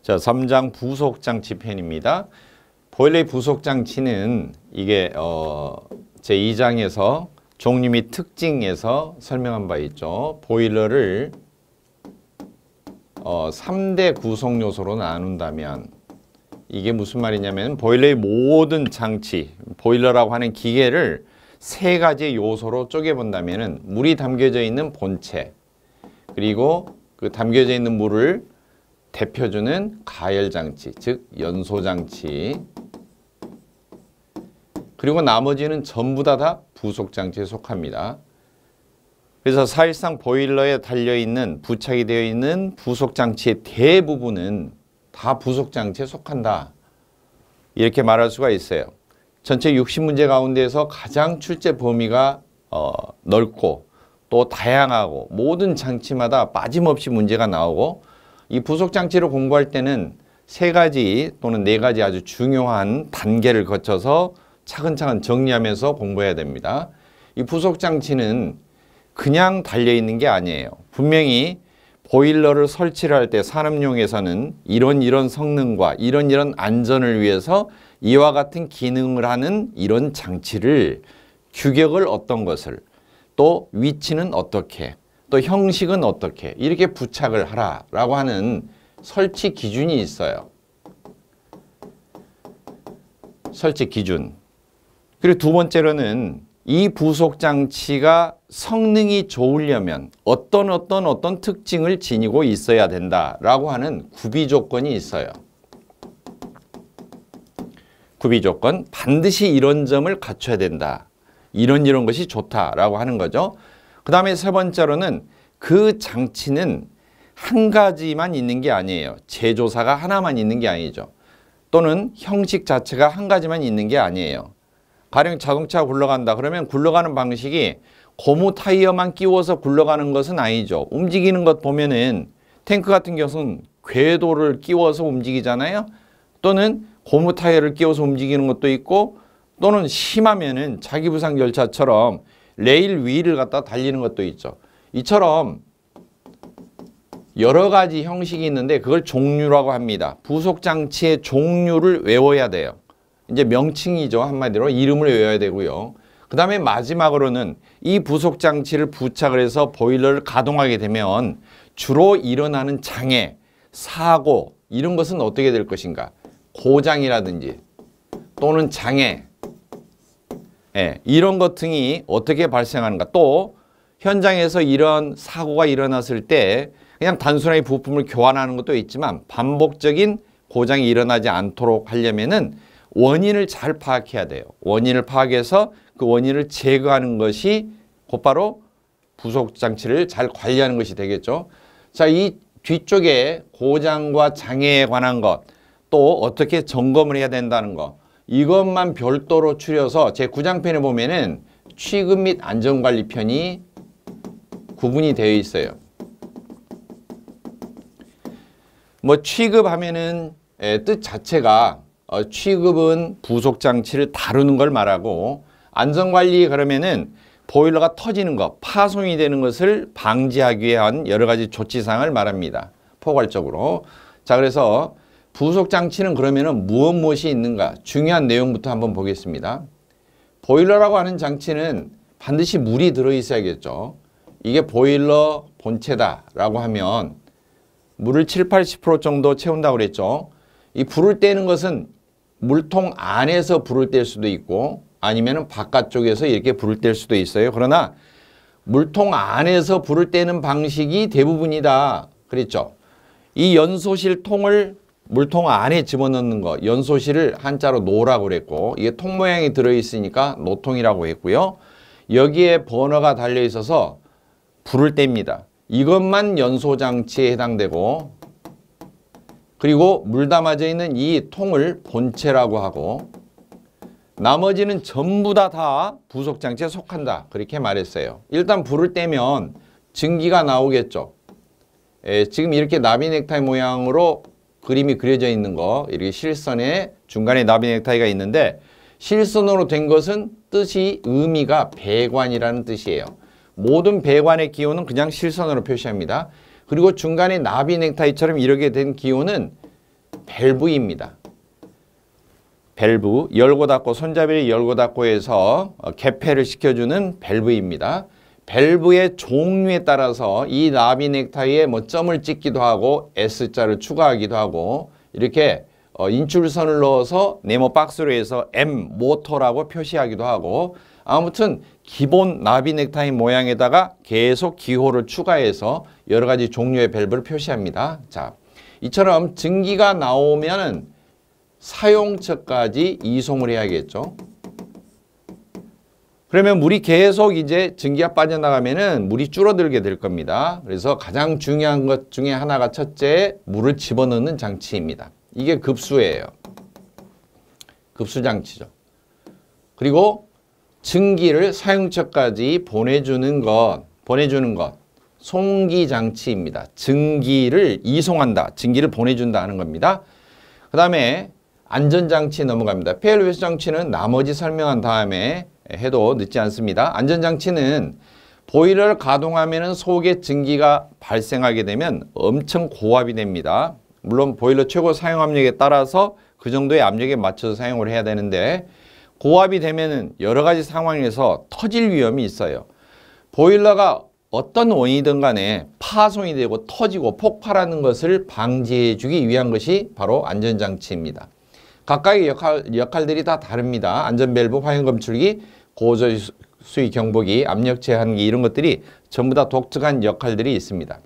자, 3장 부속장치 편입니다. 보일러의 부속장치는 이게 제2장에서 종류 및 특징에서 설명한 바 있죠. 보일러를 3대 구성 요소로 나눈다면 이게 무슨 말이냐면 보일러의 모든 장치, 보일러라고 하는 기계를 세 가지 요소로 쪼개본다면 물이 담겨져 있는 본체, 그리고 그 담겨져 있는 물을 데펴주는 가열장치, 즉 연소장치, 그리고 나머지는 전부 다 부속장치에 속합니다. 그래서 사실상 보일러에 달려있는, 부착이 되어 있는 부속장치의 대부분은 다 부속장치에 속한다. 이렇게 말할 수가 있어요. 전체 60문제 가운데에서 가장 출제 범위가 넓고 또 다양하고 모든 장치마다 빠짐없이 문제가 나오고, 이 부속장치를 공부할 때는 세 가지 또는 네 가지 아주 중요한 단계를 거쳐서 차근차근 정리하면서 공부해야 됩니다. 이 부속장치는 그냥 달려있는 게 아니에요. 분명히 보일러를 설치를 할 때 산업용에서는 이런 성능과 이런 안전을 위해서 이와 같은 기능을 하는 이런 장치를 규격을 어떤 것을, 또 위치는 어떻게, 또 형식은 어떻게 이렇게 부착을 하라라고 하는 설치 기준이 있어요. 설치 기준. 그리고 두 번째로는 이 부속장치가 성능이 좋으려면 어떤 특징을 지니고 있어야 된다라고 하는 구비 조건이 있어요. 구비 조건, 반드시 이런 점을 갖춰야 된다. 이런 것이 좋다라고 하는 거죠. 그 다음에 세 번째로는 그 장치는 한 가지만 있는 게 아니에요. 제조사가 하나만 있는 게 아니죠. 또는 형식 자체가 한 가지만 있는 게 아니에요. 가령 자동차가 굴러간다 그러면 굴러가는 방식이 고무 타이어만 끼워서 굴러가는 것은 아니죠. 움직이는 것 보면은 탱크 같은 경우는 궤도를 끼워서 움직이잖아요. 또는 고무 타이어를 끼워서 움직이는 것도 있고, 또는 심하면은 자기부상 열차처럼 레일 위를 갖다 달리는 것도 있죠. 이처럼 여러 가지 형식이 있는데 그걸 종류라고 합니다. 부속장치의 종류를 외워야 돼요. 이제 명칭이죠. 한마디로 이름을 외워야 되고요. 그 다음에 마지막으로는 이 부속장치를 부착을 해서 보일러를 가동하게 되면 주로 일어나는 장애, 사고 이런 것은 어떻게 될 것인가. 고장이라든지 또는 장애, 이런 것 등이 어떻게 발생하는가. 또 현장에서 이런 사고가 일어났을 때 그냥 단순하게 부품을 교환하는 것도 있지만 반복적인 고장이 일어나지 않도록 하려면은 원인을 잘 파악해야 돼요. 원인을 파악해서 그 원인을 제거하는 것이 곧바로 부속장치를 잘 관리하는 것이 되겠죠. 자, 이 뒤쪽에 고장과 장애에 관한 것, 또 어떻게 점검을 해야 된다는 것, 이것만 별도로 추려서 제 9장편에 보면은 취급 및 안전관리 편이 구분이 되어 있어요. 뭐 취급하면은 뜻 자체가 취급은 부속장치를 다루는 걸 말하고, 안전관리 그러면은 보일러가 터지는 것, 파손이 되는 것을 방지하기 위한 여러 가지 조치사항을 말합니다. 포괄적으로. 자, 그래서 부속장치는 그러면은 무엇이 있는가? 중요한 내용부터 한번 보겠습니다. 보일러라고 하는 장치는 반드시 물이 들어있어야겠죠. 이게 보일러 본체다라고 하면 물을 70~80% 정도 채운다고 그랬죠. 이 불을 떼는 것은 물통 안에서 불을 뗄 수도 있고 아니면 바깥쪽에서 이렇게 불을 뗄 수도 있어요. 그러나 물통 안에서 불을 떼는 방식이 대부분이다 그랬죠. 이 연소실 통을 물통 안에 집어넣는 거, 연소실을 한자로 노라고 그랬고, 이게 통 모양이 들어있으니까 노통이라고 했고요. 여기에 버너가 달려 있어서 불을 뗍니다. 이것만 연소장치에 해당되고, 그리고 물 담아져 있는 이 통을 본체라고 하고, 나머지는 전부 다 부속장치에 속한다 그렇게 말했어요. 일단 불을 떼면 증기가 나오겠죠. 지금 이렇게 나비 넥타이 모양으로 그림이 그려져 있는 거, 이렇게 실선에 중간에 나비 넥타이가 있는데, 실선으로 된 것은 뜻이, 의미가 배관이라는 뜻이에요. 모든 배관의 기호는 그냥 실선으로 표시합니다. 그리고 중간에 나비 넥타이처럼 이렇게 된 기호는 밸브입니다. 밸브, 열고 닫고 손잡이를 열고 닫고 해서 개폐를 시켜주는 밸브입니다. 밸브의 종류에 따라서 이 나비 넥타이에 뭐 점을 찍기도 하고 S자를 추가하기도 하고 이렇게 인출선을 넣어서 네모 박스로 해서 M 모터라고 표시하기도 하고 아무튼 기본 나비 넥타이 모양에다가 계속 기호를 추가해서 여러 가지 종류의 밸브를 표시합니다. 자, 이처럼 증기가 나오면은 사용처까지 이송을 해야겠죠. 그러면 물이 계속 이제 증기가 빠져나가면은 물이 줄어들게 될 겁니다. 그래서 가장 중요한 것 중에 하나가 첫째, 물을 집어넣는 장치입니다. 이게 급수예요. 급수장치죠. 그리고 증기를 사용처까지 보내주는 것, 송기장치입니다. 증기를 이송한다, 증기를 보내준다 하는 겁니다. 그 다음에 안전장치 넘어갑니다. 폐열회수 장치는 나머지 설명한 다음에 해도 늦지 않습니다. 안전장치는 보일러를 가동하면 속에 증기가 발생하게 되면 엄청 고압이 됩니다. 물론 보일러 최고 사용 압력에 따라서 그 정도의 압력에 맞춰서 사용을 해야 되는데 고압이 되면 여러 가지 상황에서 터질 위험이 있어요. 보일러가 어떤 원인이든 간에 파손이 되고 터지고 폭발하는 것을 방지해 주기 위한 것이 바로 안전장치입니다. 각각의 역할들이 다 다릅니다. 안전밸브, 화형검출기, 고저수위 경보기, 압력 제한기 이런 것들이 전부 다 독특한 역할들이 있습니다.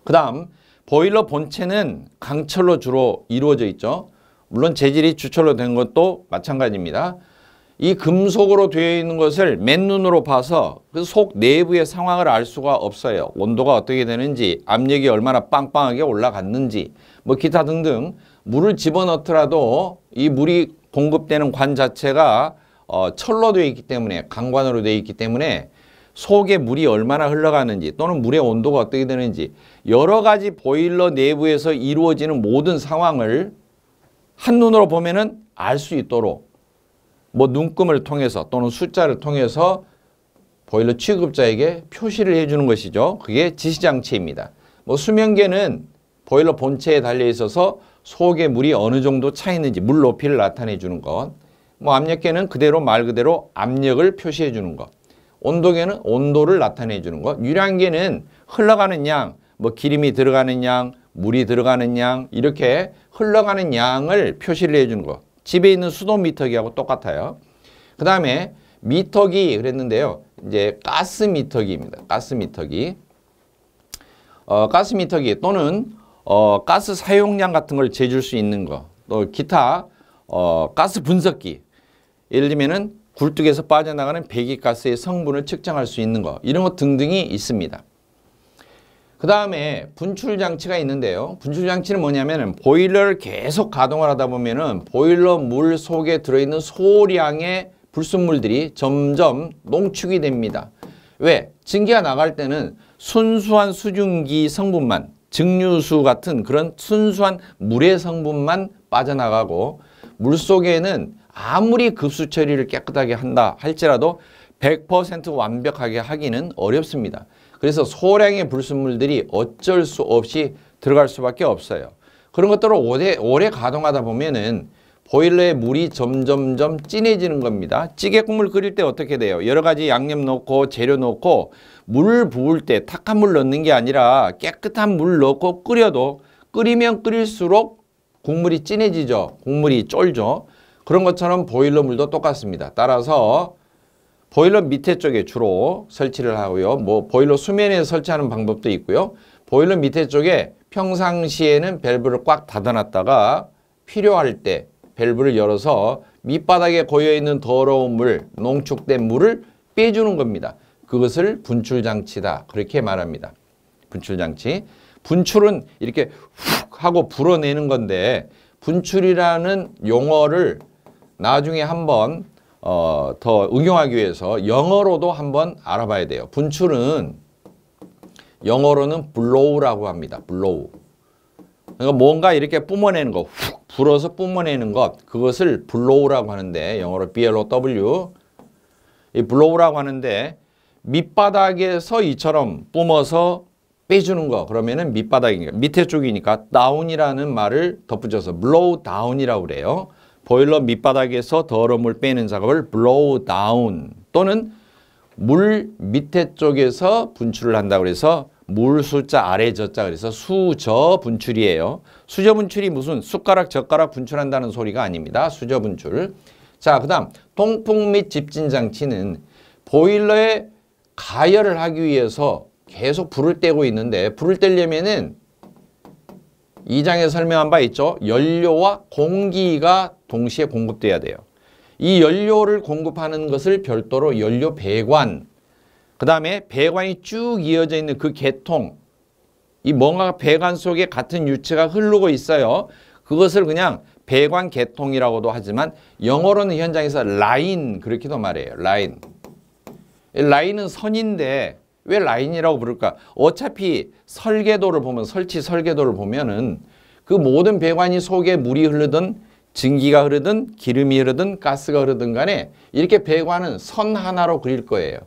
그 다음 보일러 본체는 강철로 주로 이루어져 있죠. 물론 재질이 주철로 된 것도 마찬가지입니다. 이 금속으로 되어 있는 것을 맨눈으로 봐서 그 속 내부의 상황을 알 수가 없어요. 온도가 어떻게 되는지, 압력이 얼마나 빵빵하게 올라갔는지, 뭐 기타 등등 물을 집어넣더라도 이 물이 공급되는 관 자체가 철로 되어 있기 때문에, 강관으로 되어 있기 때문에 속에 물이 얼마나 흘러가는지 또는 물의 온도가 어떻게 되는지 여러 가지 보일러 내부에서 이루어지는 모든 상황을 한눈으로 보면은 알 수 있도록 뭐 눈금을 통해서 또는 숫자를 통해서 보일러 취급자에게 표시를 해주는 것이죠. 그게 지시장치입니다. 뭐 수면계는 보일러 본체에 달려 있어서 속에 물이 어느 정도 차 있는지 물 높이를 나타내 주는 것. 뭐 압력계는 그대로 말 그대로 압력을 표시해 주는 것. 온도계는 온도를 나타내 주는 것. 유량계는 흘러가는 양, 뭐 기름이 들어가는 양, 물이 들어가는 양 이렇게 흘러가는 양을 표시를 해주는 것. 집에 있는 수도 미터기하고 똑같아요. 그 다음에 미터기 그랬는데요. 이제 가스 미터기입니다. 가스 미터기. 가스 미터기 또는 가스 사용량 같은 걸 재줄 수 있는 거. 또 기타 가스 분석기. 예를 들면은 굴뚝에서 빠져나가는 배기가스의 성분을 측정할 수 있는 거. 이런 것 등등이 있습니다. 그 다음에 분출장치가 있는데요. 분출장치는 뭐냐면 보일러를 계속 가동을 하다 보면은 보일러 물 속에 들어있는 소량의 불순물들이 점점 농축이 됩니다. 왜? 증기가 나갈 때는 순수한 수증기 성분만, 증류수 같은 그런 순수한 물의 성분만 빠져나가고 물 속에는 아무리 급수 처리를 깨끗하게 한다 할지라도 100% 완벽하게 하기는 어렵습니다. 그래서 소량의 불순물들이 어쩔 수 없이 들어갈 수밖에 없어요. 그런 것들을 오래 가동하다 보면은 보일러의 물이 점점점 진해지는 겁니다. 찌개 국물 끓일 때 어떻게 돼요? 여러 가지 양념 넣고 재료 넣고 물 부을 때 탁한 물 넣는 게 아니라 깨끗한 물 넣고 끓여도 끓이면 끓일수록 국물이 진해지죠. 국물이 쫄죠. 그런 것처럼 보일러 물도 똑같습니다. 따라서 보일러 밑에 쪽에 주로 설치를 하고요. 뭐 보일러 수면에 설치하는 방법도 있고요. 보일러 밑에 쪽에 평상시에는 밸브를 꽉 닫아놨다가 필요할 때 밸브를 열어서 밑바닥에 고여있는 더러운 물, 농축된 물을 빼주는 겁니다. 그것을 분출장치다. 그렇게 말합니다. 분출장치. 분출은 이렇게 훅 하고 불어내는 건데 분출이라는 용어를 나중에 한번 더 응용하기 위해서 영어로도 한번 알아봐야 돼요. 분출은 영어로는 blow라고 합니다. blow. 그러니까 뭔가 이렇게 뿜어내는 거, 훅 불어서 뿜어내는 것, 그것을 blow라고 하는데 영어로 blow. 이 blow라고 하는데 밑바닥에서 이처럼 뿜어서 빼주는 거 그러면은 밑바닥이니까 밑에 쪽이니까 다운이라는 말을 덧붙여서 blow down이라고 그래요. 보일러 밑바닥에서 더러운 물 빼는 작업을 blow down 또는 물 밑에 쪽에서 분출을 한다고 그래서 물 숫자 아래 젖자 그래서 수저 분출이에요. 수저 분출이 무슨 숟가락 젓가락 분출한다는 소리가 아닙니다. 수저 분출. 자, 그다음 통풍 및 집진 장치는 보일러에 가열을 하기 위해서 계속 불을 떼고 있는데 불을 떼려면은 이 장에 설명한 바 있죠. 연료와 공기가 동시에 공급돼야 돼요. 이 연료를 공급하는 것을 별도로 연료 배관, 그 다음에 배관이 쭉 이어져 있는 그 개통, 이 뭔가 배관 속에 같은 유체가 흐르고 있어요. 그것을 그냥 배관 개통이라고도 하지만 영어로는 현장에서 라인 그렇게도 말해요. 라인. 라인은 선인데 왜 라인이라고 부를까? 어차피 설계도를 보면 설치 설계도를 보면은 그 모든 배관이 속에 물이 흐르든 증기가 흐르든 기름이 흐르든 가스가 흐르든 간에 이렇게 배관은 선 하나로 그릴 거예요.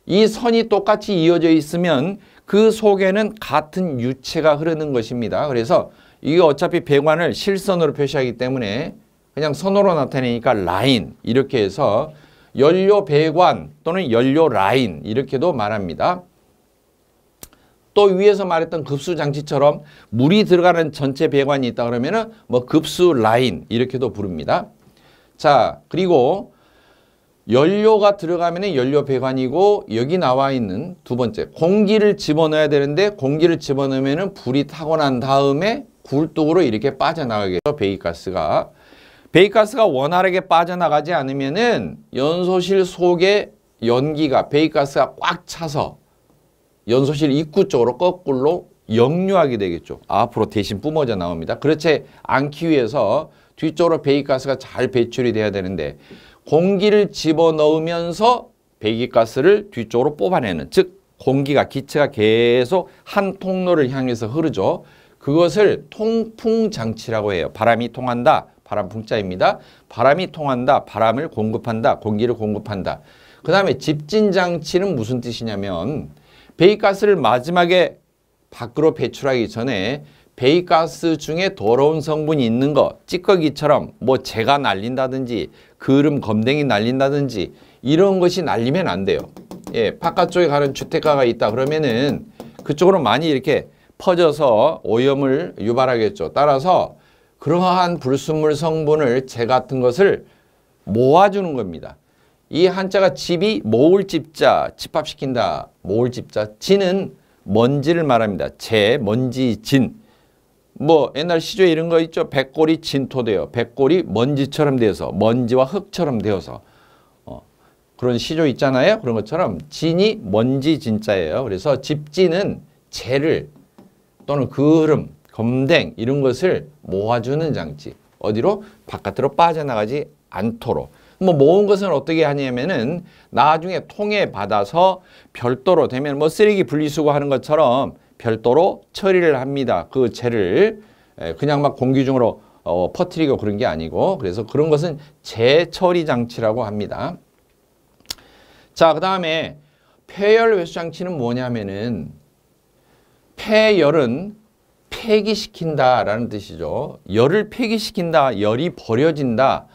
이 선이 똑같이 이어져 있으면 그 속에는 같은 유체가 흐르는 것입니다. 그래서 이게 어차피 배관을 실선으로 표시하기 때문에 그냥 선으로 나타내니까 라인 이렇게 해서 연료 배관 또는 연료 라인 이렇게도 말합니다. 또 위에서 말했던 급수 장치처럼 물이 들어가는 전체 배관이 있다 그러면은 뭐 급수 라인 이렇게도 부릅니다. 자, 그리고 연료가 들어가면은 연료 배관이고 여기 나와 있는 두 번째 공기를 집어넣어야 되는데 공기를 집어넣으면은 불이 타고 난 다음에 굴뚝으로 이렇게 빠져나가겠죠. 배기가스가. 배기가스가 원활하게 빠져나가지 않으면은 연소실 속에 연기가 배기가스가 꽉 차서 연소실 입구 쪽으로 거꾸로 역류하게 되겠죠. 앞으로 대신 뿜어져 나옵니다. 그렇지 않기 위해서 뒤쪽으로 배기가스가 잘 배출이 돼야 되는데 공기를 집어넣으면서 배기가스를 뒤쪽으로 뽑아내는 즉 공기가 기체가 계속 한 통로를 향해서 흐르죠. 그것을 통풍장치라고 해요. 바람이 통한다. 바람 풍자입니다. 바람이 통한다. 바람을 공급한다. 공기를 공급한다. 그 다음에 집진장치는 무슨 뜻이냐면 배기가스를 마지막에 밖으로 배출하기 전에 배기가스 중에 더러운 성분이 있는 거 찌꺼기처럼 뭐 재가 날린다든지 그름 검댕이 날린다든지 이런 것이 날리면 안 돼요. 예, 바깥쪽에 가는 주택가가 있다 그러면은 그쪽으로 많이 이렇게 퍼져서 오염을 유발하겠죠. 따라서 그러한 불순물 성분을 재 같은 것을 모아주는 겁니다. 이 한자가 집이 모을 집자, 집합시킨다. 모을 집자. 진은 먼지를 말합니다. 재, 먼지, 진. 뭐 옛날 시조에 이런 거 있죠. 백골이 진토되어. 백골이 먼지처럼 되어서 먼지와 흙처럼 되어서 그런 시조 있잖아요. 그런 것처럼 진이 먼지 진자예요. 그래서 집진은 재를 또는 그름, 검댕 이런 것을 모아주는 장치. 어디로? 바깥으로 빠져나가지 않도록. 뭐 모은 것은 어떻게 하냐면은 나중에 통에 받아서 별도로 되면 뭐 쓰레기 분리수거 하는 것처럼 별도로 처리를 합니다. 그 재를 그냥 막 공기 중으로 퍼뜨리고 그런 게 아니고 그래서 그런 것은 재처리 장치라고 합니다. 자, 그 다음에 폐열 회수 장치는 뭐냐면은 폐열은 폐기시킨다라는 뜻이죠. 열을 폐기시킨다, 열이 버려진다.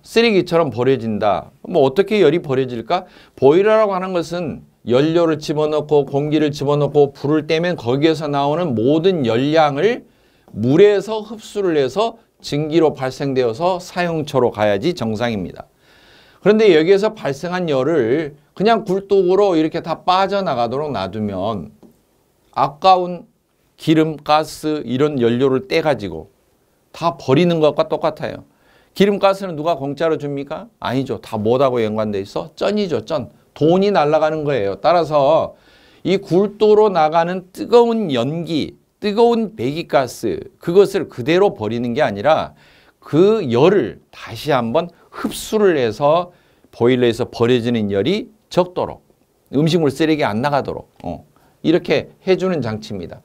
쓰레기처럼 버려진다. 뭐 어떻게 열이 버려질까? 보일러라고 하는 것은 연료를 집어넣고 공기를 집어넣고 불을 떼면 거기에서 나오는 모든 열량을 물에서 흡수를 해서 증기로 발생되어서 사용처로 가야지 정상입니다. 그런데 여기에서 발생한 열을 그냥 굴뚝으로 이렇게 다 빠져나가도록 놔두면 아까운 기름, 가스 이런 연료를 떼가지고 다 버리는 것과 똑같아요. 기름가스는 누가 공짜로 줍니까? 아니죠. 다 뭐하고 연관돼 있어? 쩐이죠. 쩐. 돈이 날아가는 거예요. 따라서 이 굴도로 나가는 뜨거운 연기, 뜨거운 배기가스 그것을 그대로 버리는 게 아니라 그 열을 다시 한번 흡수를 해서 보일러에서 버려지는 열이 적도록 음식물 쓰레기 안 나가도록 이렇게 해주는 장치입니다.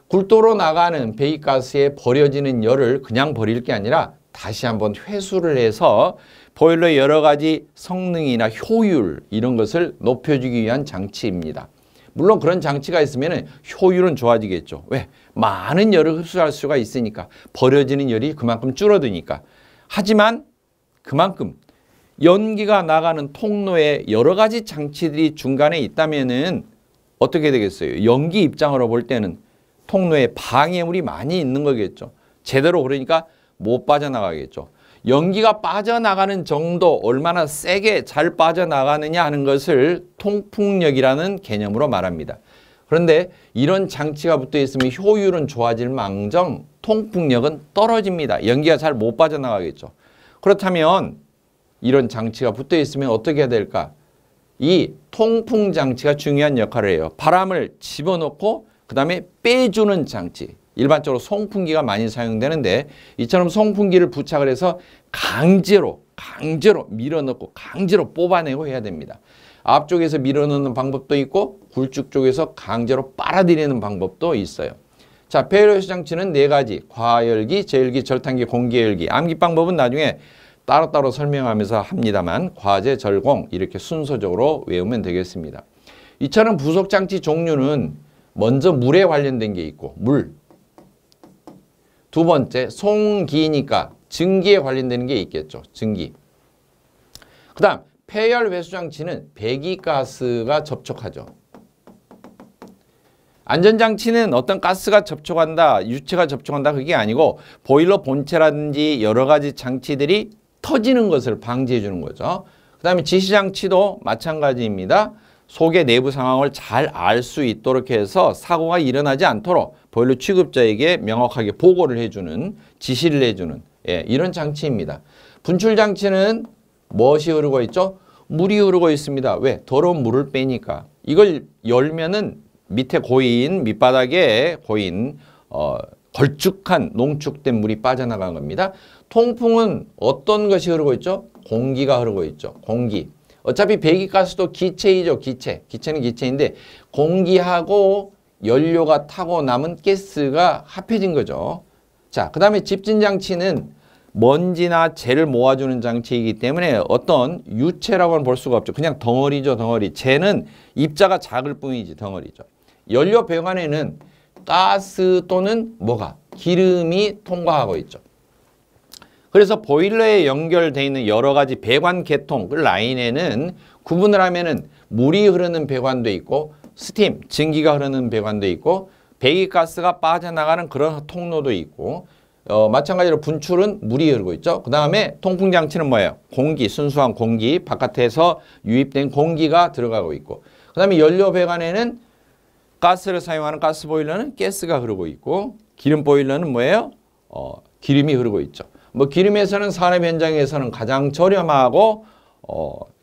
굴도로 나가는 배기가스에 버려지는 열을 그냥 버릴 게 아니라 다시 한번 회수를 해서 보일러의 여러 가지 성능이나 효율 이런 것을 높여주기 위한 장치입니다. 물론 그런 장치가 있으면 효율은 좋아지겠죠. 왜? 많은 열을 흡수할 수가 있으니까. 버려지는 열이 그만큼 줄어드니까. 하지만 그만큼 연기가 나가는 통로에 여러 가지 장치들이 중간에 있다면은 어떻게 되겠어요? 연기 입장으로 볼 때는 통로에 방해물이 많이 있는 거겠죠. 제대로 그러니까 못 빠져나가겠죠. 연기가 빠져나가는 정도, 얼마나 세게 잘 빠져나가느냐 하는 것을 통풍력이라는 개념으로 말합니다. 그런데 이런 장치가 붙어 있으면 효율은 좋아질 망정 통풍력은 떨어집니다. 연기가 잘 못 빠져나가겠죠. 그렇다면 이런 장치가 붙어 있으면 어떻게 해야 될까? 이 통풍 장치가 중요한 역할을 해요. 바람을 집어넣고 그 다음에 빼주는 장치. 일반적으로 송풍기가 많이 사용되는데 이처럼 송풍기를 부착을 해서 강제로 밀어넣고 강제로 뽑아내고 해야 됩니다. 앞쪽에서 밀어넣는 방법도 있고 굴쭉 쪽에서 강제로 빨아들이는 방법도 있어요. 자, 폐열효소 장치는 네 가지. 과열기, 제열기, 절탄기, 공기열기. 암기 방법은 나중에 따로따로 설명하면서 합니다만 과제, 절공 이렇게 순서적으로 외우면 되겠습니다. 이처럼 부속장치 종류는 먼저 물에 관련된 게 있고 물. 두 번째 송기니까 증기에 관련되는 게 있겠죠. 증기. 그 다음 폐열회수장치는 배기가스가 접촉하죠. 안전장치는 어떤 가스가 접촉한다, 유체가 접촉한다 그게 아니고 보일러 본체라든지 여러 가지 장치들이 터지는 것을 방지해 주는 거죠. 그 다음에 지시장치도 마찬가지입니다. 속의 내부 상황을 잘 알 수 있도록 해서 사고가 일어나지 않도록 보일러 취급자에게 명확하게 보고를 해주는, 지시를 해주는 이런 장치입니다. 분출장치는 무엇이 흐르고 있죠? 물이 흐르고 있습니다. 왜? 더러운 물을 빼니까. 이걸 열면은 밑에 고인, 밑바닥에 고인 걸쭉한 농축된 물이 빠져나간 겁니다. 통풍은 어떤 것이 흐르고 있죠? 공기가 흐르고 있죠. 공기. 어차피 배기가스도 기체이죠. 기체. 기체는 기체인데 공기하고 연료가 타고 남은 가스가 합해진 거죠. 자, 그 다음에 집진장치는 먼지나 재를 모아주는 장치이기 때문에 어떤 유체라고는 볼 수가 없죠. 그냥 덩어리죠. 덩어리. 재는 입자가 작을 뿐이지 덩어리죠. 연료 배관에는 가스 또는 뭐가? 기름이 통과하고 있죠. 그래서 보일러에 연결되어 있는 여러 가지 배관 계통, 그 라인에는 구분을 하면은 물이 흐르는 배관도 있고 스팀, 증기가 흐르는 배관도 있고 배기가스가 빠져나가는 그런 통로도 있고 마찬가지로 분출은 물이 흐르고 있죠. 그 다음에 통풍장치는 뭐예요? 공기, 순수한 공기, 바깥에서 유입된 공기가 들어가고 있고 그 다음에 연료 배관에는 가스를 사용하는 가스보일러는 가스가 흐르고 있고 기름 보일러는 뭐예요? 기름이 흐르고 있죠. 뭐 기름에서는 산업 현장에서는 가장 저렴하고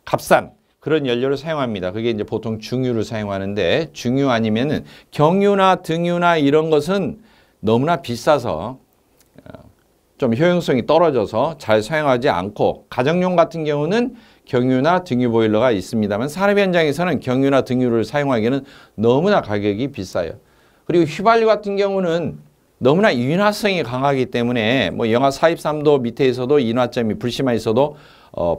값싼 그런 연료를 사용합니다. 그게 이제 보통 중유를 사용하는데 중유 아니면은 경유나 등유나 이런 것은 너무나 비싸서 좀 효용성이 떨어져서 잘 사용하지 않고 가정용 같은 경우는 경유나 등유 보일러가 있습니다만 산업 현장에서는 경유나 등유를 사용하기에는 너무나 가격이 비싸요. 그리고 휘발유 같은 경우는 너무나 인화성이 강하기 때문에 뭐 영하 43도 밑에서도 인화점이 불씨만 있어도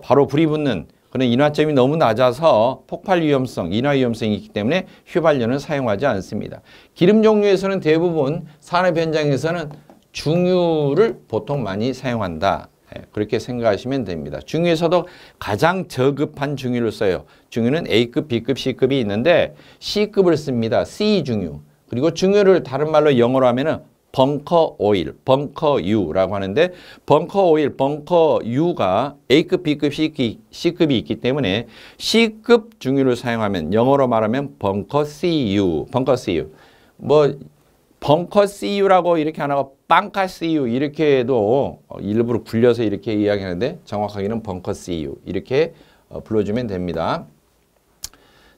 바로 불이 붙는 그런 인화점이 너무 낮아서 폭발 위험성, 인화 위험성이 있기 때문에 휘발유는 사용하지 않습니다. 기름 종류에서는 대부분 산업 현장에서는 중유를 보통 많이 사용한다. 그렇게 생각하시면 됩니다. 중유에서도 가장 저급한 중유를 써요. 중유는 A급, B급, C급이 있는데 C급을 씁니다. C중유. 그리고 중유를 다른 말로 영어로 하면은 벙커 오일, 벙커유라고 하는데 벙커 오일, 벙커유가 A급, B급, C급이 있기 때문에 C급 중유를 사용하면 영어로 말하면 벙커 CU, 벙커 CU. 뭐 벙커 CU라고 이렇게 안 하고 빵카 CU 이렇게 해도 일부러 굴려서 이렇게 이야기하는데 정확하게는 벙커 CU 이렇게 불러주면 됩니다.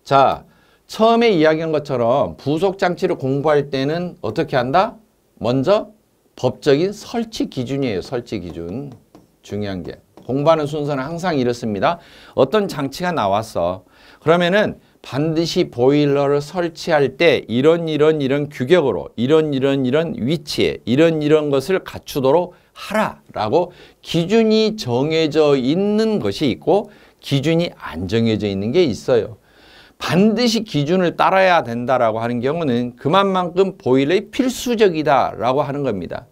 자, 처음에 이야기한 것처럼 부속장치를 공부할 때는 어떻게 한다? 먼저 법적인 설치 기준이에요. 설치 기준. 중요한 게. 공부하는 순서는 항상 이렇습니다. 어떤 장치가 나왔어. 그러면은 반드시 보일러를 설치할 때 이런 규격으로 이런 위치에 이런 것을 갖추도록 하라라고 기준이 정해져 있는 것이 있고 기준이 안 정해져 있는 게 있어요. 반드시 기준을 따라야 된다라고 하는 경우는 그만큼 보일러의 필수적이다라고 하는 겁니다.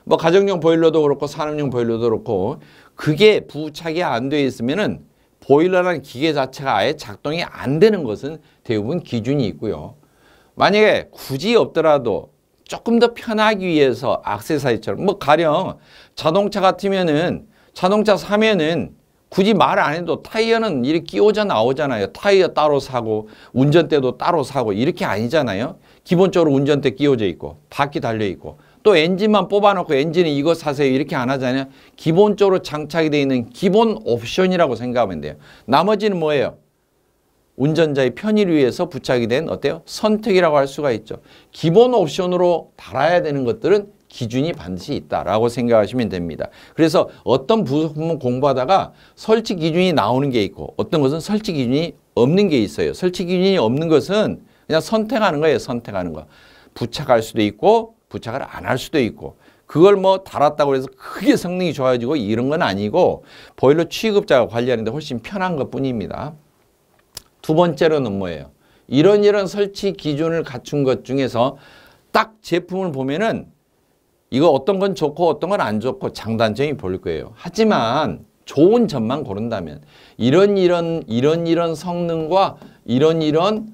뭐 가정용 보일러도 그렇고 산업용 보일러도 그렇고 그게 부착이 안 되어 있으면은 보일러라는 기계 자체가 아예 작동이 안 되는 것은 대부분 기준이 있고요. 만약에 굳이 없더라도 조금 더 편하기 위해서 액세서리처럼 뭐 가령 자동차 같으면은 자동차 사면은 굳이 말 안 해도 타이어는 이렇게 끼워져 나오잖아요. 타이어 따로 사고 운전대도 따로 사고 이렇게 아니잖아요. 기본적으로 운전대 끼워져 있고 바퀴 달려 있고 또 엔진만 뽑아놓고 엔진은 이거 사세요 이렇게 안 하잖아요. 기본적으로 장착이 되어 있는 기본 옵션이라고 생각하면 돼요. 나머지는 뭐예요? 운전자의 편의를 위해서 부착이 된 어때요? 선택이라고 할 수가 있죠. 기본 옵션으로 달아야 되는 것들은 기준이 반드시 있다라고 생각하시면 됩니다. 그래서 어떤 부속품은 공부하다가 설치 기준이 나오는 게 있고 어떤 것은 설치 기준이 없는 게 있어요. 설치 기준이 없는 것은 그냥 선택하는 거예요. 선택하는 거. 부착할 수도 있고 부착을 안 할 수도 있고 그걸 뭐 달았다고 해서 크게 성능이 좋아지고 이런 건 아니고 보일러 취급자가 관리하는데 훨씬 편한 것뿐입니다. 두 번째로는 뭐예요? 이런 설치 기준을 갖춘 것 중에서 딱 제품을 보면은 이거 어떤 건 좋고 어떤 건 안 좋고 장단점이 보일 거예요. 하지만 좋은 점만 고른다면 이런 성능과 이런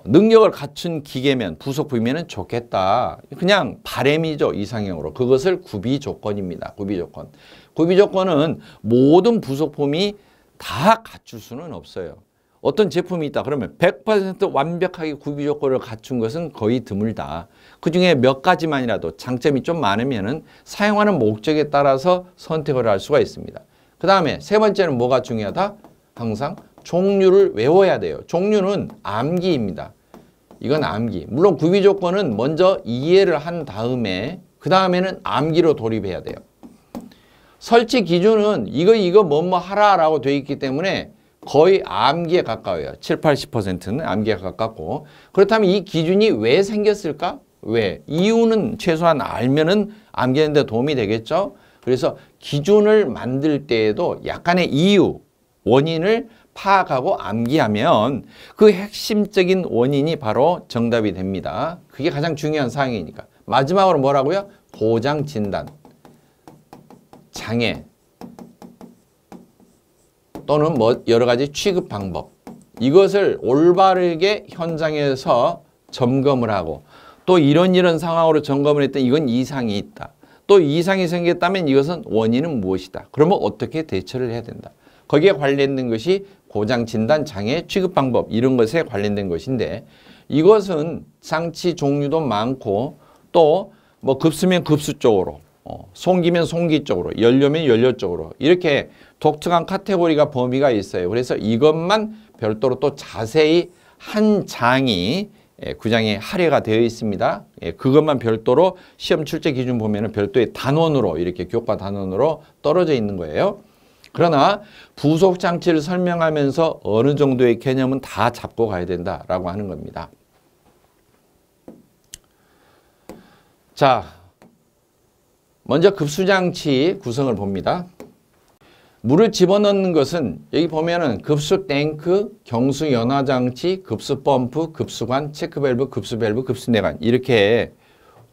능력을 갖춘 기계면 부속품이면 좋겠다. 그냥 바람이죠. 이상형으로. 그것을 구비 조건입니다. 구비 조건. 구비 조건은 모든 부속품이 다 갖출 수는 없어요. 어떤 제품이 있다 그러면 100% 완벽하게 구비 조건을 갖춘 것은 거의 드물다. 그중에 몇 가지만이라도 장점이 좀 많으면은 사용하는 목적에 따라서 선택을 할 수가 있습니다. 그 다음에 세 번째는 뭐가 중요하다? 항상 종류를 외워야 돼요. 종류는 암기입니다. 이건 암기. 물론 구비 조건은 먼저 이해를 한 다음에 그 다음에는 암기로 돌입해야 돼요. 설치 기준은 이거 뭐뭐 하라라고 되어 있기 때문에 거의 암기에 가까워요. 7, 80%는 암기에 가깝고 그렇다면 이 기준이 왜 생겼을까? 왜? 이유는 최소한 알면은 암기하는 데 도움이 되겠죠? 그래서 기준을 만들 때에도 약간의 이유, 원인을 파악하고 암기하면 그 핵심적인 원인이 바로 정답이 됩니다. 그게 가장 중요한 사항이니까. 마지막으로 뭐라고요? 고장 진단, 장애 또는 뭐 여러 가지 취급 방법 이것을 올바르게 현장에서 점검을 하고 또 이런 상황으로 점검을 했더니 이건 이상이 있다. 또 이상이 생겼다면 이것은 원인은 무엇이다. 그러면 어떻게 대처를 해야 된다. 거기에 관련된 것이 고장 진단, 장애, 취급 방법 이런 것에 관련된 것인데 이것은 장치 종류도 많고 또 뭐 급수면 급수 쪽으로 송기면 송기 쪽으로 연료면 연료 쪽으로 이렇게 독특한 카테고리가 범위가 있어요. 그래서 이것만 별도로 또 자세히 한 장이 구장에 할애가 되어 있습니다. 그것만 별도로 시험 출제 기준 보면은 별도의 단원으로 이렇게 교과 단원으로 떨어져 있는 거예요. 그러나 부속 장치를 설명하면서 어느 정도의 개념은 다 잡고 가야 된다라고 하는 겁니다. 자, 먼저 급수장치 구성을 봅니다. 물을 집어넣는 것은 여기 보면은 급수 탱크, 경수 연화장치, 급수 펌프, 급수관, 체크밸브, 급수밸브, 급수내관 이렇게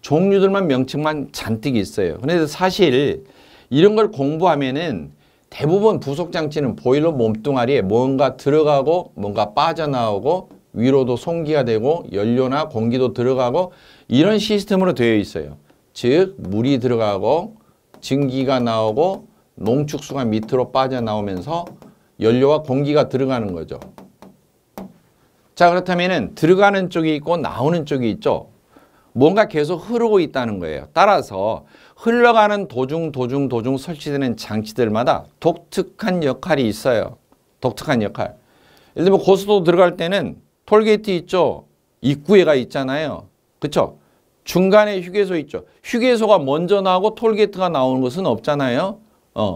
종류들만 명칭만 잔뜩 있어요. 그런데 사실 이런 걸 공부하면은 대부분 부속장치는 보일러 몸뚱아리에 뭔가 들어가고 뭔가 빠져나오고 위로도 송기가 되고 연료나 공기도 들어가고 이런 시스템으로 되어 있어요. 즉 물이 들어가고 증기가 나오고 농축수가 밑으로 빠져나오면서 연료와 공기가 들어가는 거죠. 자, 그렇다면은 들어가는 쪽이 있고 나오는 쪽이 있죠. 뭔가 계속 흐르고 있다는 거예요. 따라서 흘러가는 도중 설치되는 장치들마다 독특한 역할이 있어요. 독특한 역할. 예를 들면 고속도로 들어갈 때는 톨게이트 있죠. 입구에가 있잖아요. 그렇죠? 중간에 휴게소 있죠. 휴게소가 먼저 나오고 톨게이트가 나오는 것은 없잖아요.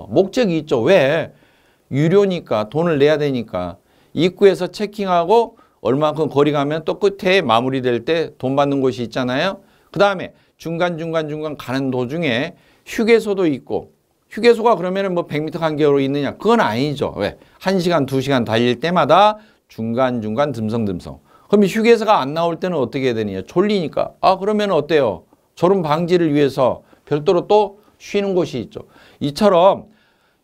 목적이 있죠. 왜? 유료니까 돈을 내야 되니까. 입구에서 체킹하고 얼마만큼 거리 가면 또 끝에 마무리될 때 돈 받는 곳이 있잖아요. 그 다음에 중간 가는 도중에 휴게소도 있고 휴게소가 그러면은 뭐 100m 간격으로 있느냐? 그건 아니죠. 왜? 1시간, 2시간 달릴 때마다 중간중간 듬성듬성. 그럼 휴게소가 안 나올 때는 어떻게 해야 되느냐? 졸리니까. 아, 그러면 어때요? 졸음 방지를 위해서 별도로 또 쉬는 곳이 있죠. 이처럼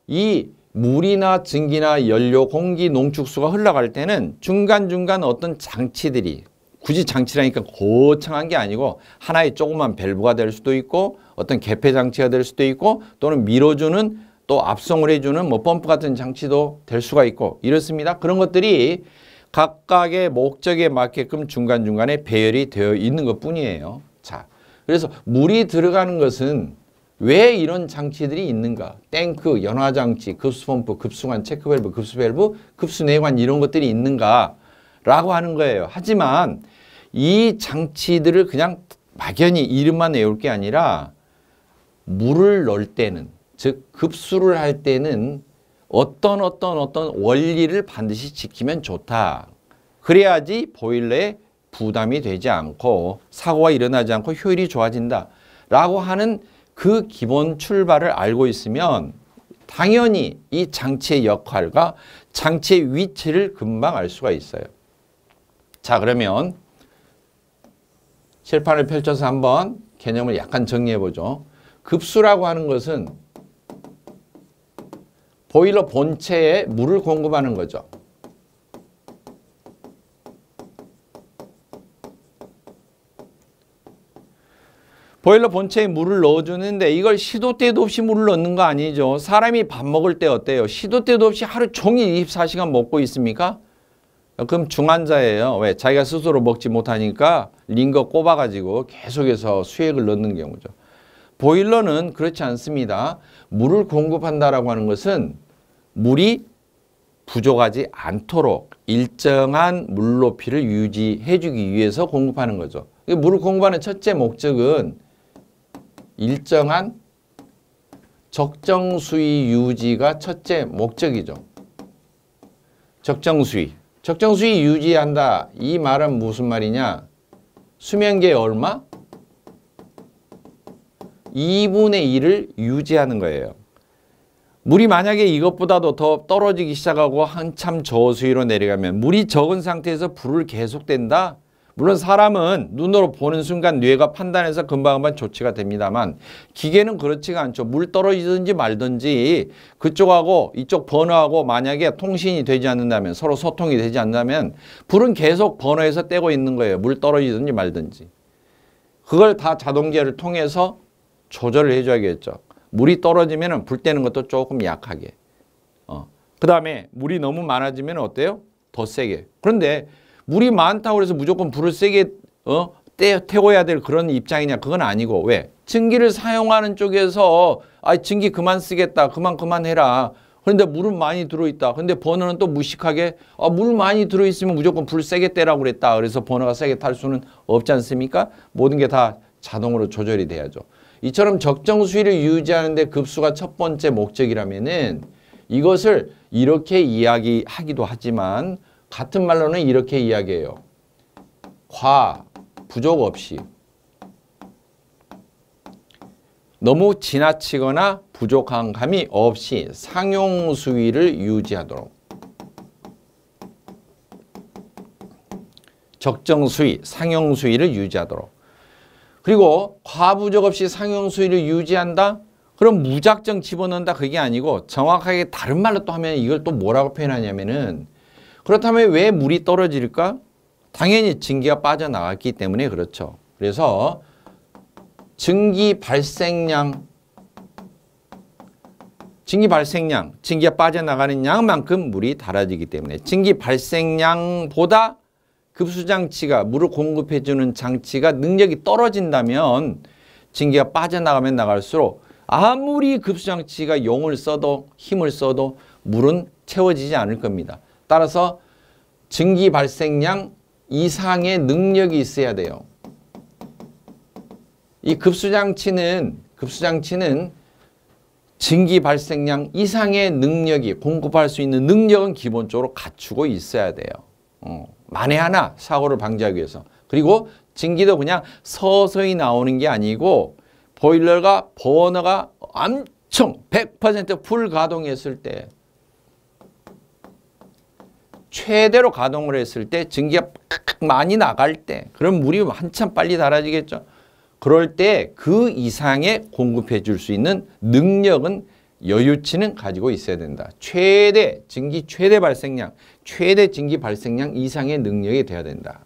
이 물이나 증기나 연료, 공기, 농축수가 흘러갈 때는 중간중간 어떤 장치들이, 굳이 장치라니까 거창한 게 아니고 하나의 조그만 밸브가 될 수도 있고 어떤 개폐 장치가 될 수도 있고 또는 밀어주는 또 압송을 해주는 뭐 펌프 같은 장치도 될 수가 있고 이렇습니다. 그런 것들이 각각의 목적에 맞게끔 중간중간에 배열이 되어 있는 것 뿐이에요. 자, 그래서 물이 들어가는 것은 왜 이런 장치들이 있는가? 탱크, 연화장치, 급수펌프, 급수관, 체크밸브, 급수밸브, 급수내관 이런 것들이 있는가? 라고 하는 거예요. 하지만 이 장치들을 그냥 막연히 이름만 외울 게 아니라 물을 넣을 때는, 즉 급수를 할 때는 어떤 원리를 반드시 지키면 좋다. 그래야지 보일러에 부담이 되지 않고 사고가 일어나지 않고 효율이 좋아진다. 라고 하는 그 기본 출발을 알고 있으면 당연히 이 장치의 역할과 장치의 위치를 금방 알 수가 있어요. 자, 그러면 칠판을 펼쳐서 한번 개념을 약간 정리해 보죠. 급수라고 하는 것은 보일러 본체에 물을 공급하는 거죠. 보일러 본체에 물을 넣어주는데 이걸 시도 때도 없이 물을 넣는 거 아니죠. 사람이 밥 먹을 때 어때요? 시도 때도 없이 하루 종일 24시간 먹고 있습니까? 그럼 중환자예요. 왜? 자기가 스스로 먹지 못하니까 링거 꼽아가지고 계속해서 수액을 넣는 경우죠. 보일러는 그렇지 않습니다. 물을 공급한다라고 하는 것은 물이 부족하지 않도록 일정한 물 높이를 유지해 주기 위해서 공급하는 거죠. 물을 공급하는 첫째 목적은 일정한 적정 수위 유지가 첫째 목적이죠. 적정 수위. 적정 수위 유지한다. 이 말은 무슨 말이냐? 수면계 얼마? 2분의 1을 유지하는 거예요. 물이 만약에 이것보다도 더 떨어지기 시작하고 한참 저수위로 내려가면 물이 적은 상태에서 불을 계속된다? 물론 사람은 눈으로 보는 순간 뇌가 판단해서 금방금방 조치가 됩니다만 기계는 그렇지가 않죠. 물 떨어지든지 말든지 그쪽하고 이쪽 버너하고 만약에 통신이 되지 않는다면 서로 소통이 되지 않는다면 불은 계속 버너에서 떼고 있는 거예요. 물 떨어지든지 말든지. 그걸 다 자동제를 통해서 조절을 해줘야겠죠. 물이 떨어지면 불 떼는 것도 조금 약하게. 그 다음에 물이 너무 많아지면 어때요? 더 세게. 그런데 물이 많다고 해서 무조건 불을 세게 태워야 될 그런 입장이냐? 그건 아니고. 왜? 증기를 사용하는 쪽에서 증기 그만 쓰겠다. 그만해라. 그런데 물은 많이 들어있다. 근데 버너는 또 무식하게 물 많이 들어있으면 무조건 불 세게 떼라고 그랬다. 그래서 버너가 세게 탈 수는 없지 않습니까? 모든 게 다 자동으로 조절이 돼야죠. 이처럼 적정 수위를 유지하는데 급수가 첫 번째 목적이라면은 이것을 이렇게 이야기하기도 하지만 같은 말로는 이렇게 이야기해요. 부족 없이 너무 지나치거나 부족한 감이 없이 상용 수위를 유지하도록 적정 수위, 상용 수위를 유지하도록 그리고 과부족 없이 상용 수위를 유지한다? 그럼 무작정 집어넣는다 그게 아니고 정확하게 다른 말로 또 하면 이걸 또 뭐라고 표현하냐면은 그렇다면 왜 물이 떨어질까? 당연히 증기가 빠져나갔기 때문에 그렇죠. 그래서 증기 발생량, 증기가 빠져나가는 양만큼 물이 달아지기 때문에 증기 발생량보다 급수장치가 물을 공급해주는 장치가 능력이 떨어진다면 증기가 빠져나가면 나갈수록 아무리 급수장치가 용을 써도 힘을 써도 물은 채워지지 않을 겁니다. 따라서 증기 발생량 이상의 능력이 있어야 돼요. 이 급수장치는 증기 발생량 이상의 능력이 공급할 수 있는 능력은 기본적으로 갖추고 있어야 돼요. 만에 하나 사고를 방지하기 위해서. 그리고 증기도 그냥 서서히 나오는 게 아니고 보일러가 버너가 엄청 100% 풀 가동했을 때 최대로 가동을 했을 때 증기가 많이 나갈 때 그럼 물이 한참 빨리 달아지겠죠. 그럴 때 그 이상의 공급해 줄 수 있는 능력은 여유치는 가지고 있어야 된다. 증기 최대 발생량, 최대 증기 발생량 이상의 능력이 돼야 된다.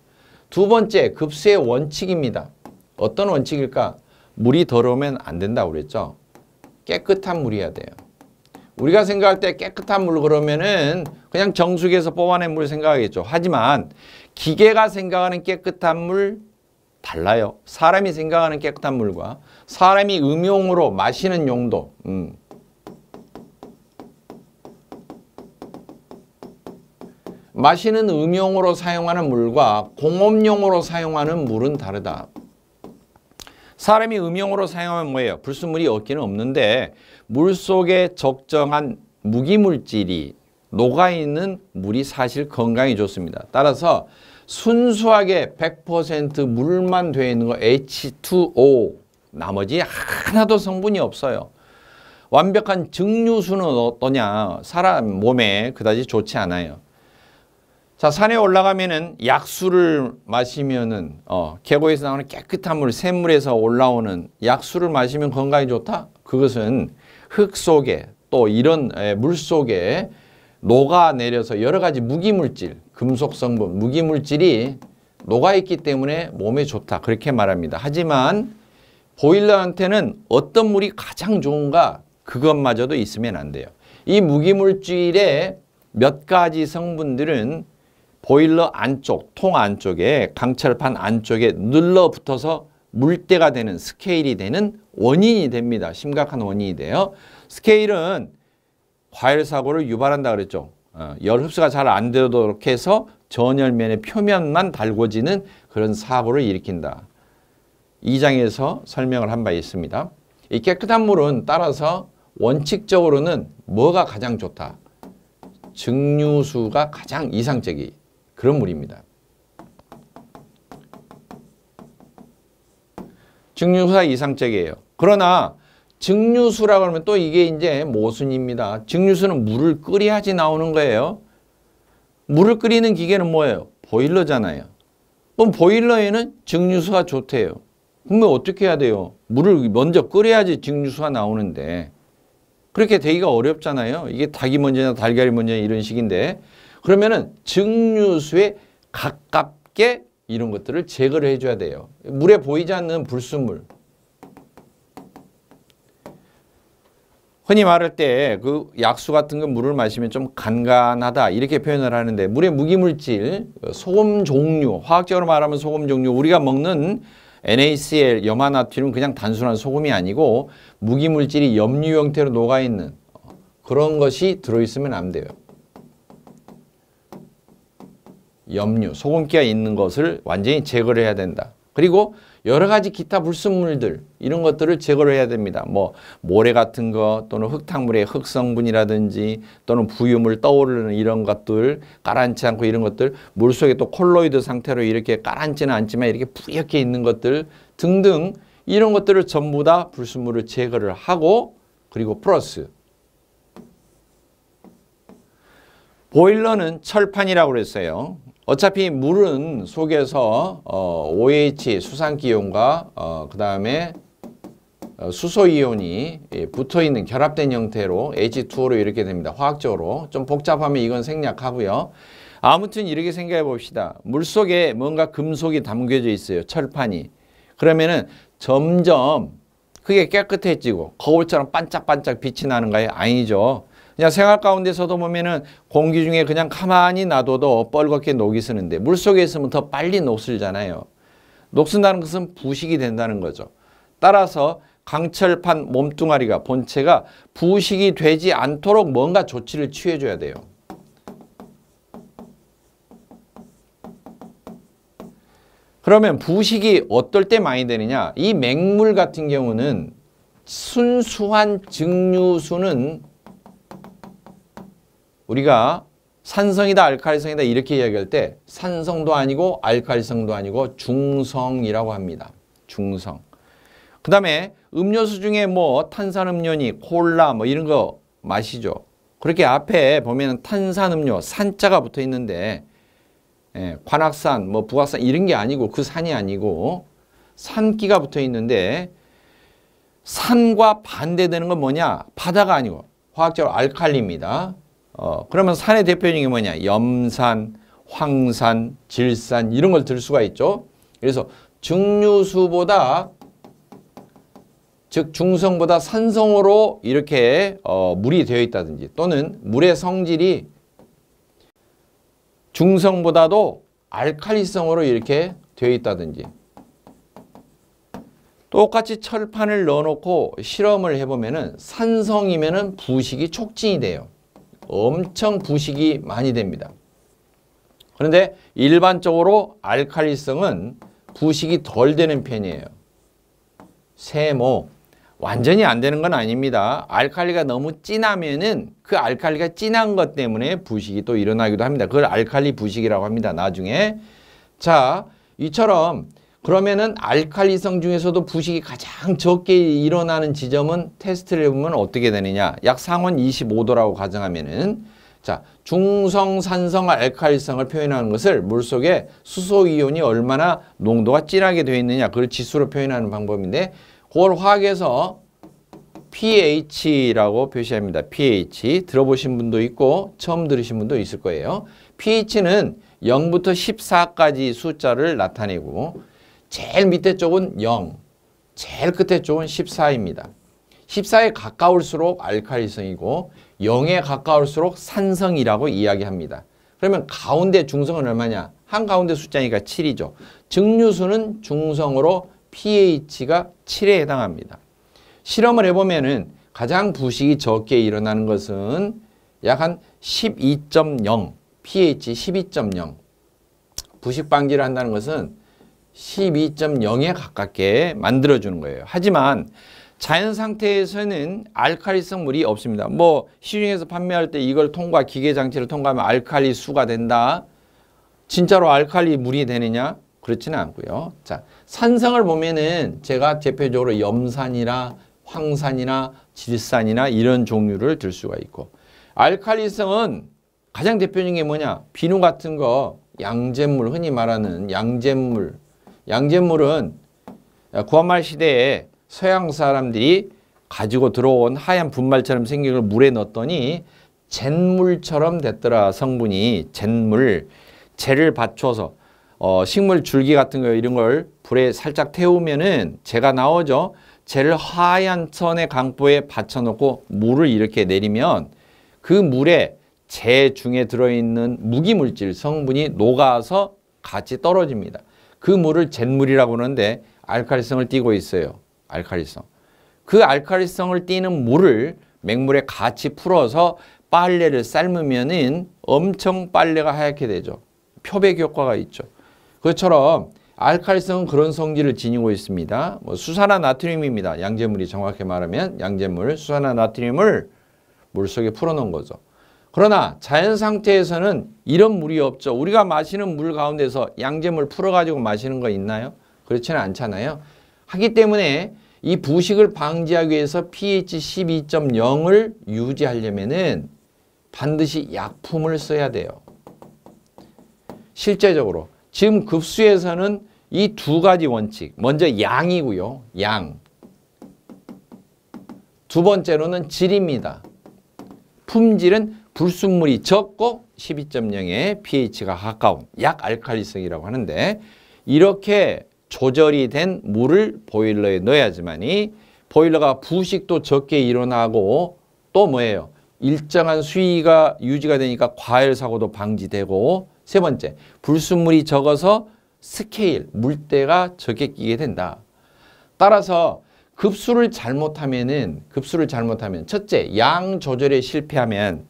두 번째, 급수의 원칙입니다. 어떤 원칙일까? 물이 더러우면 안 된다고 그랬죠. 깨끗한 물이어야 돼요. 우리가 생각할 때 깨끗한 물 그러면은 그냥 정수기에서 뽑아낸 물 생각하겠죠. 하지만 기계가 생각하는 깨끗한 물 달라요. 사람이 생각하는 깨끗한 물과 사람이 음용으로 마시는 용도. 마시는 음용으로 사용하는 물과 공업용으로 사용하는 물은 다르다. 사람이 음용으로 사용하면 뭐예요? 불순물이 없기는 없는데 물속에 적정한 무기물질이 녹아있는 물이 사실 건강에 좋습니다. 따라서 순수하게 100% 물만 되어 있는 거 H2O 나머지 하나도 성분이 없어요. 완벽한 증류수는 어떠냐? 사람 몸에 그다지 좋지 않아요. 자, 산에 올라가면은 약수를 마시면은 계곡에서 나오는 깨끗한 물, 샘물에서 올라오는 약수를 마시면 건강에 좋다? 그것은 흙 속에 또 이런 물 속에 녹아내려서 여러 가지 무기물질, 금속 성분, 무기물질이 녹아있기 때문에 몸에 좋다. 그렇게 말합니다. 하지만 보일러한테는 어떤 물이 가장 좋은가? 그것마저도 있으면 안 돼요. 이 무기물질의 몇 가지 성분들은 보일러 안쪽, 통 안쪽에 강철판 안쪽에 눌러붙어서 물때가 되는 스케일이 되는 원인이 됩니다. 심각한 원인이 돼요. 스케일은 과열 사고를 유발한다 그랬죠. 열 흡수가 잘 안 되도록 해서 전열면의 표면만 달궈지는 그런 사고를 일으킨다. 2장에서 설명을 한 바 있습니다. 이 깨끗한 물은 따라서 원칙적으로는 뭐가 가장 좋다? 증류수가 가장 이상적이 그런 물입니다. 증류수가 이상적이에요. 그러나 증류수라고 하면 또 이게 이제 모순입니다. 증류수는 물을 끓여야지 나오는 거예요. 물을 끓이는 기계는 뭐예요? 보일러잖아요. 그럼 보일러에는 증류수가 좋대요. 그러면 어떻게 해야 돼요? 물을 먼저 끓여야지 증류수가 나오는데 그렇게 되기가 어렵잖아요. 이게 닭이 먼저냐 달걀이 먼저냐 이런 식인데 그러면은 증류수에 가깝게 이런 것들을 제거를 해줘야 돼요. 물에 보이지 않는 불순물. 흔히 말할 때 그 약수 같은 거 물을 마시면 좀 간간하다 이렇게 표현을 하는데 물의 무기물질, 소금 종류, 화학적으로 말하면 소금 종류 우리가 먹는 NaCl, 염화나트륨은 그냥 단순한 소금이 아니고 무기물질이 염류 형태로 녹아있는 그런 것이 들어있으면 안 돼요. 염류, 소금기가 있는 것을 완전히 제거를 해야 된다. 그리고 여러 가지 기타 불순물들 이런 것들을 제거를 해야 됩니다. 뭐 모래 같은 거 또는 흙탕물의 흙성분이라든지 또는 부유물 떠오르는 이런 것들 가라앉지 않고 이런 것들 물속에 또 콜로이드 상태로 이렇게 가라앉지는 않지만 이렇게 뿌옇게 있는 것들 등등 이런 것들을 전부 다 불순물을 제거를 하고 그리고 플러스 보일러는 철판이라고 그랬어요. 어차피 물은 속에서 OH 수산기이온과 그 다음에 수소이온이 붙어있는 결합된 형태로 H2O로 이렇게 됩니다. 화학적으로. 좀 복잡하면 이건 생략하고요. 아무튼 이렇게 생각해 봅시다. 물속에 뭔가 금속이 담겨져 있어요. 철판이. 그러면은 점점 그게 깨끗해지고 거울처럼 반짝반짝 빛이 나는가요? 아니죠. 그냥 생활 가운데서도 보면은 공기 중에 그냥 가만히 놔둬도 뻘겋게 녹이 쓰는데 물속에 있으면 더 빨리 녹슬잖아요. 녹슨다는 것은 부식이 된다는 거죠. 따라서 강철판 몸뚱아리가 본체가 부식이 되지 않도록 뭔가 조치를 취해줘야 돼요. 그러면 부식이 어떨 때 많이 되느냐? 이 맹물 같은 경우는 순수한 증류수는 우리가 산성이다 알칼리성이다 이렇게 이야기할 때 산성도 아니고 알칼리성도 아니고 중성이라고 합니다. 중성. 그 다음에 음료수 중에 뭐 탄산음료니 콜라 뭐 이런 거 마시죠. 그렇게 앞에 보면 탄산음료 산자가 붙어 있는데 관악산, 뭐 북악산 이런 게 아니고 그 산이 아니고 산기가 붙어 있는데 산과 반대되는 건 뭐냐? 바다가 아니고 화학적으로 알칼리입니다. 그러면 산의 대표적인 게 뭐냐? 염산, 황산, 질산 이런 걸 들 수가 있죠. 그래서 증류수보다 즉 중성보다 산성으로 이렇게 물이 되어 있다든지 또는 물의 성질이 중성보다도 알칼리성으로 이렇게 되어 있다든지 똑같이 철판을 넣어놓고 실험을 해보면은 산성이면은 부식이 촉진이 돼요. 엄청 부식이 많이 됩니다. 그런데 일반적으로 알칼리성은 부식이 덜 되는 편이에요. 세모 완전히 안 되는 건 아닙니다. 알칼리가 너무 진하면은 그 알칼리가 진한 것 때문에 부식이 또 일어나기도 합니다. 그걸 알칼리 부식이라고 합니다. 나중에. 자, 이처럼 그러면은 알칼리성 중에서도 부식이 가장 적게 일어나는 지점은 테스트를 해보면 어떻게 되느냐. 약 상온 25도라고 가정하면은 자, 중성, 산성, 알칼리성을 표현하는 것을 물속에 수소이온이 얼마나 농도가 진하게 되어 있느냐. 그걸 지수로 표현하는 방법인데 그걸 화학에서 pH라고 표시합니다. pH 들어보신 분도 있고 처음 들으신 분도 있을 거예요. pH는 0부터 14까지 숫자를 나타내고 제일 밑에 쪽은 0, 제일 끝에 쪽은 14입니다. 14에 가까울수록 알칼리성이고 0에 가까울수록 산성이라고 이야기합니다. 그러면 가운데 중성은 얼마냐? 한가운데 숫자니까 7이죠. 증류수는 중성으로 pH가 7에 해당합니다. 실험을 해보면은 가장 부식이 적게 일어나는 것은 약 한 12.0, pH 12.0. 부식 방지를 한다는 것은 12.0에 가깝게 만들어주는 거예요. 하지만 자연 상태에서는 알칼리성 물이 없습니다. 뭐 시중에서 판매할 때 이걸 통과, 기계 장치를 통과하면 알칼리 수가 된다. 진짜로 알칼리 물이 되느냐? 그렇지는 않고요. 자, 산성을 보면은 제가 대표적으로 염산이나 황산이나 질산이나 이런 종류를 들 수가 있고 알칼리성은 가장 대표적인 게 뭐냐? 비누 같은 거, 양잿물, 흔히 말하는 양잿물. 양잿물은 구한말 시대에 서양 사람들이 가지고 들어온 하얀 분말처럼 생긴 걸 물에 넣었더니 잿물처럼 됐더라. 성분이 잿물, 재를 받쳐서 식물 줄기 같은 거 이런 걸 불에 살짝 태우면은 재가 나오죠. 재를 하얀 천의 강보에 받쳐놓고 물을 이렇게 내리면 그 물에 재 중에 들어있는 무기물질 성분이 녹아서 같이 떨어집니다. 그 물을 잿물이라고 하는데 알칼리성을 띠고 있어요. 알칼리성. 그 알칼리성을 띠는 물을 맹물에 같이 풀어서 빨래를 삶으면은 엄청 빨래가 하얗게 되죠. 표백 효과가 있죠. 그것처럼 알칼리성은 그런 성질을 지니고 있습니다. 뭐 수산화 나트륨입니다. 양잿물이 정확히 말하면 양잿물, 수산화 나트륨을 물속에 풀어놓은 거죠. 그러나 자연 상태에서는 이런 물이 없죠. 우리가 마시는 물 가운데서 양잿물 풀어가지고 마시는 거 있나요? 그렇지는 않잖아요. 하기 때문에 이 부식을 방지하기 위해서 pH 12.0을 유지하려면은 반드시 약품을 써야 돼요. 실제적으로 지금 급수에서는 이 두 가지 원칙, 먼저 양이고요. 양. 두 번째로는 질입니다. 품질은 불순물이 적고 12.0의 pH가 가까운 약 알칼리성이라고 하는데 이렇게 조절이 된 물을 보일러에 넣어야지만이 보일러가 부식도 적게 일어나고 또 뭐예요? 일정한 수위가 유지가 되니까 과열 사고도 방지되고 세 번째, 불순물이 적어서 스케일, 물때가 적게 끼게 된다. 따라서 급수를 잘못하면 첫째, 양 조절에 실패하면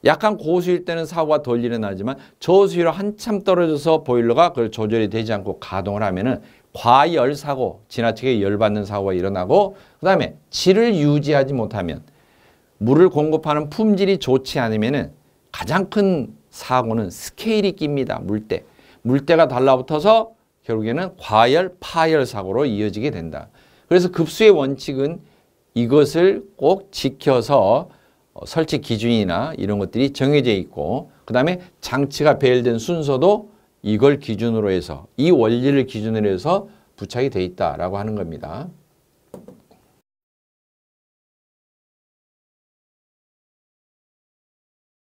약간 고수일 때는 사고가 덜 일어나지만 저수위로 한참 떨어져서 보일러가 그걸 조절이 되지 않고 가동을 하면은 과열 사고, 지나치게 열받는 사고가 일어나고 그 다음에 질을 유지하지 못하면 물을 공급하는 품질이 좋지 않으면은 가장 큰 사고는 스케일이 낍니다. 물때. 물때가 달라붙어서 결국에는 과열, 파열 사고로 이어지게 된다. 그래서 급수의 원칙은 이것을 꼭 지켜서 설치 기준이나 이런 것들이 정해져 있고 그 다음에 장치가 배열된 순서도 이걸 기준으로 해서 이 원리를 기준으로 해서 부착이 돼 있다라고 하는 겁니다.